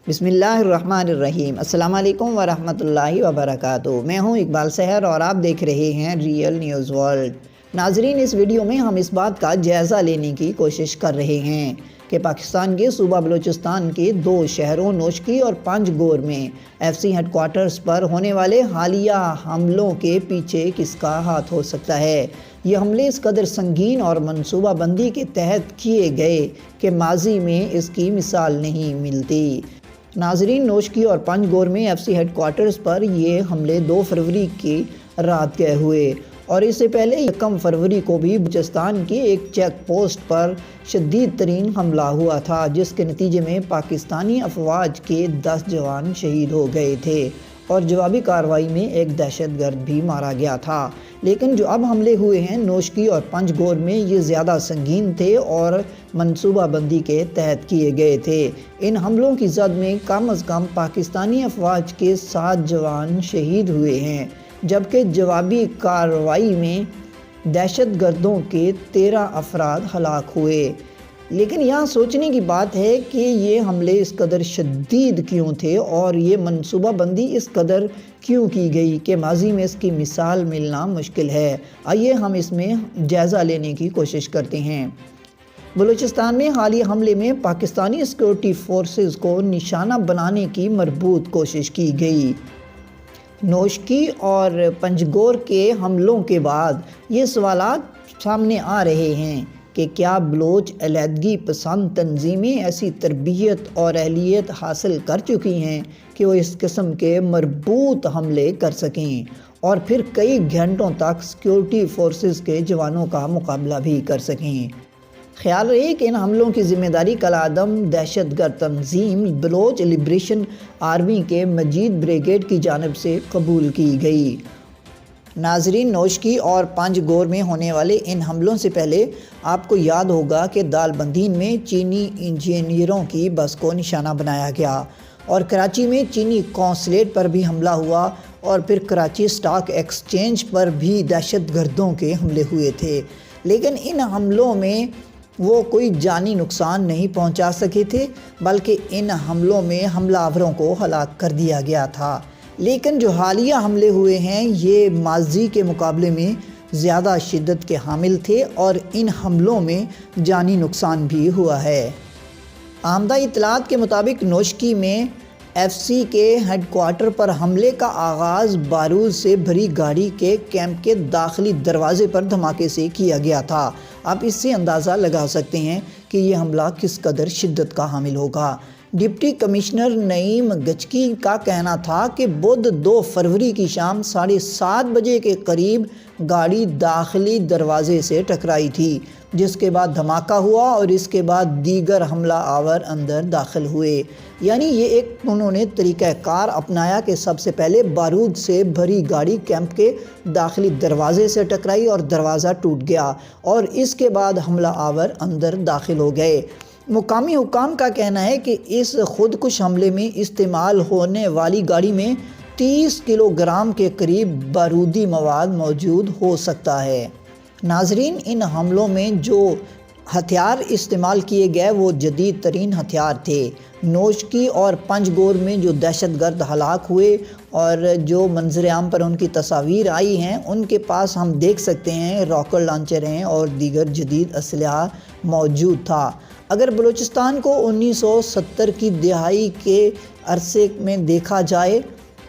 بسم اللہ الرحمن الرحیم۔ السلام علیکم ورحمۃ اللہ وبرکاتہ۔ میں ہوں اقبال سحر اور آپ دیکھ رہے ہیں ریئل نیوز ورلڈ۔ ناظرین، اس ویڈیو میں ہم اس بات کا جائزہ لینے کی کوشش کر رہے ہیں کہ پاکستان کے صوبہ بلوچستان کے 2 شہروں نوشکی اور پنجگور میں ایف سی ہیڈ کوارٹرز پر ہونے والے حالیہ حملوں کے پیچھے کس کا ہاتھ ہو سکتا ہے۔ یہ حملے اس قدر سنگین اور منصوبہ بندی کے تحت کیے گئے کہ ماضی میں اس کی مثال نہیں ملتی۔ ناظرین، نوشکی اور پنجگور میں ایف سی ہیڈ کوارٹرز پر یہ حملے 2 فروری کی رات گئے ہوئے اور اس سے پہلے 1 فروری کو بھی بلوچستان کی ایک چیک پوسٹ پر شدید ترین حملہ ہوا تھا، جس کے نتیجے میں پاکستانی افواج کے 10 جوان شہید ہو گئے تھے اور جوابی کارروائی میں ایک دہشت گرد بھی مارا گیا تھا۔ لیکن جو اب حملے ہوئے ہیں نوشکی اور پنجگور میں، یہ زیادہ سنگین تھے اور منصوبہ بندی کے تحت کیے گئے تھے۔ ان حملوں کی زد میں کم از کم پاکستانی افواج کے 7 جوان شہید ہوئے ہیں، جبکہ جوابی کارروائی میں دہشت گردوں کے 13 افراد ہلاک ہوئے۔ لیکن یہاں سوچنے کی بات ہے کہ یہ حملے اس قدر شدید کیوں تھے اور یہ منصوبہ بندی اس قدر کیوں کی گئی کہ ماضی میں اس کی مثال ملنا مشکل ہے۔ آئیے ہم اس میں جائزہ لینے کی کوشش کرتے ہیں۔ بلوچستان میں حالیہ حملے میں پاکستانی سیکورٹی فورسز کو نشانہ بنانے کی مربوط کوشش کی گئی۔ نوشکی اور پنجگور کے حملوں کے بعد یہ سوالات سامنے آ رہے ہیں کہ کیا بلوچ علیحدگی پسند تنظیمیں ایسی تربیت اور اہلیت حاصل کر چکی ہیں کہ وہ اس قسم کے مربوط حملے کر سکیں اور پھر کئی گھنٹوں تک سیکورٹی فورسز کے جوانوں کا مقابلہ بھی کر سکیں۔ خیال رہے کہ ان حملوں کی ذمہ داری کالعدم دہشت گرد تنظیم بلوچ لبریشن آرمی کے مجید بریگیڈ کی جانب سے قبول کی گئی۔ ناظرین، نوشکی اور پنجگور میں ہونے والے ان حملوں سے پہلے آپ کو یاد ہوگا کہ دال بندین میں چینی انجینئروں کی بس کو نشانہ بنایا گیا اور کراچی میں چینی قونصلیٹ پر بھی حملہ ہوا اور پھر کراچی اسٹاک ایکسچینج پر بھی دہشت گردوں کے حملے ہوئے تھے۔ لیکن ان حملوں میں وہ کوئی جانی نقصان نہیں پہنچا سکے تھے، بلکہ ان حملوں میں حملہ آوروں کو ہلاک کر دیا گیا تھا۔ لیکن جو حالیہ حملے ہوئے ہیں یہ ماضی کے مقابلے میں زیادہ شدت کے حامل تھے اور ان حملوں میں جانی نقصان بھی ہوا ہے۔ آمدہ اطلاعات کے مطابق نوشکی میں ایف سی کے ہیڈ کوارٹر پر حملے کا آغاز بارود سے بھری گاڑی کے کیمپ کے داخلی دروازے پر دھماکے سے کیا گیا تھا۔ آپ اس سے اندازہ لگا سکتے ہیں کہ یہ حملہ کس قدر شدت کا حامل ہوگا۔ ڈپٹی کمشنر نعیم گچکی کا کہنا تھا کہ بدھ 2 فروری کی شام 7:30 بجے کے قریب گاڑی داخلی دروازے سے ٹکرائی تھی، جس کے بعد دھماکہ ہوا اور اس کے بعد دیگر حملہ آور اندر داخل ہوئے۔ یعنی یہ انہوں نے طریقہ کار اپنایا کہ سب سے پہلے بارود سے بھری گاڑی کیمپ کے داخلی دروازے سے ٹکرائی اور دروازہ ٹوٹ گیا اور اس کے بعد حملہ آور اندر داخل ہو گئے۔ مقامی حکام کا کہنا ہے کہ اس خودکش حملے میں استعمال ہونے والی گاڑی میں 30 کلو گرام کے قریب بارودی مواد موجود ہو سکتا ہے۔ ناظرین، ان حملوں میں جو ہتھیار استعمال کیے گئے وہ جدید ترین ہتھیار تھے۔ نوشکی اور پنجگور میں جو دہشت گرد ہلاک ہوئے اور جو منظر عام پر ان کی تصاویر آئی ہیں، ان کے پاس ہم دیکھ سکتے ہیں راکٹ لانچر ہیں اور دیگر جدید اسلحہ موجود تھا۔ اگر بلوچستان کو 1970 کی دہائی کے عرصے میں دیکھا جائے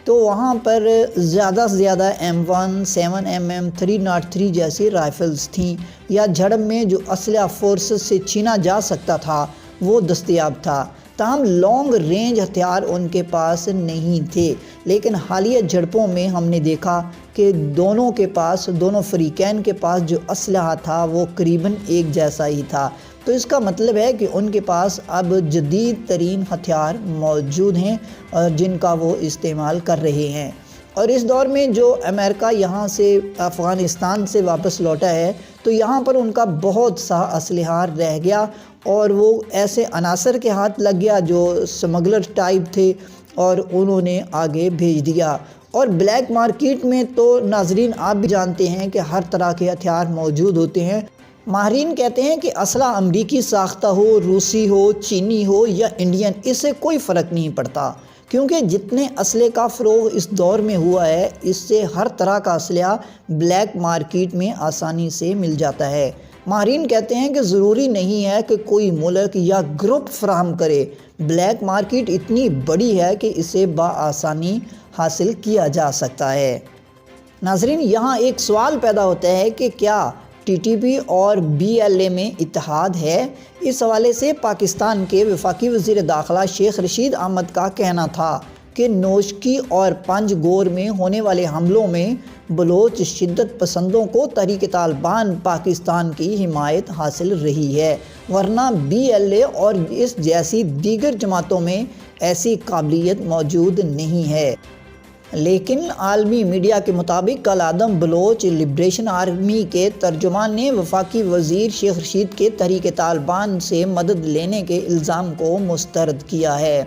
تو وہاں پر زیادہ سے زیادہ M1 7mm 303 جیسی رائفلز تھیں یا جھڑپ میں جو اسلحہ فورسز سے چھینا جا سکتا تھا وہ دستیاب تھا، تاہم لانگ رینج ہتھیار ان کے پاس نہیں تھے۔ لیکن حالیہ جھڑپوں میں ہم نے دیکھا کہ دونوں فریقین کے پاس جو اسلحہ تھا وہ قریباً ایک جیسا ہی تھا۔ تو اس کا مطلب ہے کہ ان کے پاس اب جدید ترین ہتھیار موجود ہیں اور جن کا وہ استعمال کر رہے ہیں۔ اور اس دور میں جو امریکہ یہاں سے افغانستان سے واپس لوٹا ہے تو یہاں پر ان کا بہت سا اسلحہ رہ گیا اور وہ ایسے عناصر کے ہاتھ لگ گیا جو سمگلر ٹائپ تھے اور انہوں نے آگے بھیج دیا۔ اور بلیک مارکیٹ میں تو ناظرین آپ بھی جانتے ہیں کہ ہر طرح کے ہتھیار موجود ہوتے ہیں ماہرین کہتے ہیں کہ اسلحہ امریکی ساختہ ہو، روسی ہو، چینی ہو یا انڈین، اس سے کوئی فرق نہیں پڑتا، کیونکہ جتنے اسلحے کا فروغ اس دور میں ہوا ہے، اس سے ہر طرح کا اسلحہ بلیک مارکیٹ میں آسانی سے مل جاتا ہے۔ ماہرین کہتے ہیں کہ ضروری نہیں ہے کہ کوئی ملک یا گروپ فراہم کرے، بلیک مارکیٹ اتنی بڑی ہے کہ اسے بآسانی حاصل کیا جا سکتا ہے۔ ناظرین، یہاں ایک سوال پیدا ہوتا ہے کہ کیا ٹی ٹی پی اور بی ایل اے میں اتحاد ہے؟ اس حوالے سے پاکستان کے وفاقی وزیر داخلہ شیخ رشید احمد کا کہنا تھا کہ نوشکی اور پنج گور میں ہونے والے حملوں میں بلوچ شدت پسندوں کو تحریک طالبان پاکستان کی حمایت حاصل رہی ہے، ورنہ بی ایل اے اور اس جیسی دیگر جماعتوں میں ایسی قابلیت موجود نہیں ہے۔ لیکن عالمی میڈیا کے مطابق کل عدم بلوچ لبریشن آرمی کے ترجمان نے وفاقی وزیر شیخ رشید کے تحریک طالبان سے مدد لینے کے الزام کو مسترد کیا ہے۔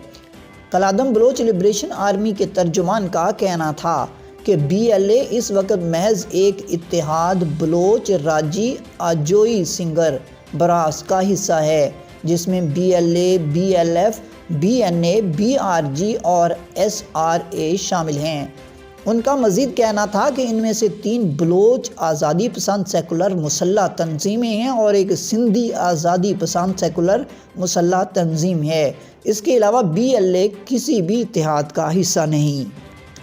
کل عدم بلوچ لبریشن آرمی کے ترجمان کا کہنا تھا کہ بی ایل اے اس وقت محض ایک اتحاد بلوچ راجی آجوئی سنگر براس کا حصہ ہے، جس میں B L A, B L F, B N A, B R G اور ایس آر اے شامل ہیں۔ ان کا مزید کہنا تھا کہ ان میں سے 3 بلوچ آزادی پسند سیکولر مسلح تنظیمیں ہیں اور ایک سندھی آزادی پسند سیکولر مسلح تنظیم ہے۔ اس کے علاوہ بی ایل اے کسی بھی اتحاد کا حصہ نہیں۔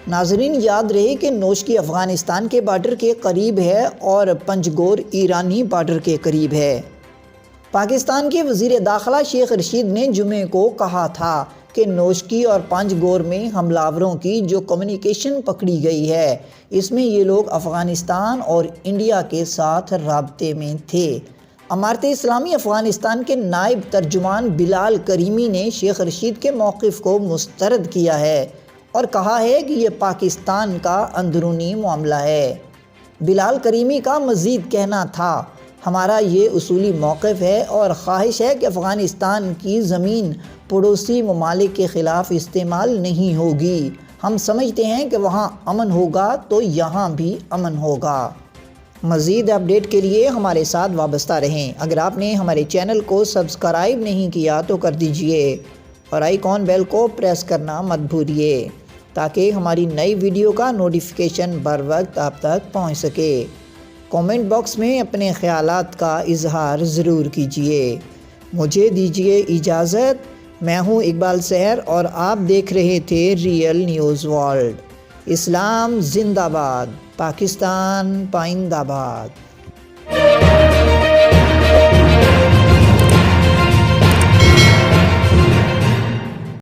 ناظرین، یاد رہے کہ نوشکی افغانستان کے بارڈر کے قریب ہے اور پنجگور ایرانی بارڈر کے قریب ہے۔ پاکستان کے وزیر داخلہ شیخ رشید نے جمعے کو کہا تھا کہ نوشکی اور پنج گور میں حملہ آوروں کی جو کمیونیکیشن پکڑی گئی ہے، اس میں یہ لوگ افغانستان اور انڈیا کے ساتھ رابطے میں تھے۔ امارت اسلامی افغانستان کے نائب ترجمان بلال کریمی نے شیخ رشید کے موقف کو مسترد کیا ہے اور کہا ہے کہ یہ پاکستان کا اندرونی معاملہ ہے۔ بلال کریمی کا مزید کہنا تھا، ہمارا یہ اصولی موقف ہے اور خواہش ہے کہ افغانستان کی زمین پڑوسی ممالک کے خلاف استعمال نہیں ہوگی۔ ہم سمجھتے ہیں کہ وہاں امن ہوگا تو یہاں بھی امن ہوگا۔ مزید اپڈیٹ کے لیے ہمارے ساتھ وابستہ رہیں۔ اگر آپ نے ہمارے چینل کو سبسکرائب نہیں کیا تو کر دیجئے اور آئیکن بیل کو پریس کرنا مت بھولیے تاکہ ہماری نئی ویڈیو کا نوٹیفیکیشن بر وقت آپ تک پہنچ سکے۔ کامنٹ باکس میں اپنے خیالات کا اظہار ضرور کیجیے۔ مجھے دیجیے اجازت، میں ہوں اقبال سحر اور آپ دیکھ رہے تھے ریئل نیوز ورلڈ۔ اسلام زندہ باد، پاکستان پائندہ باد۔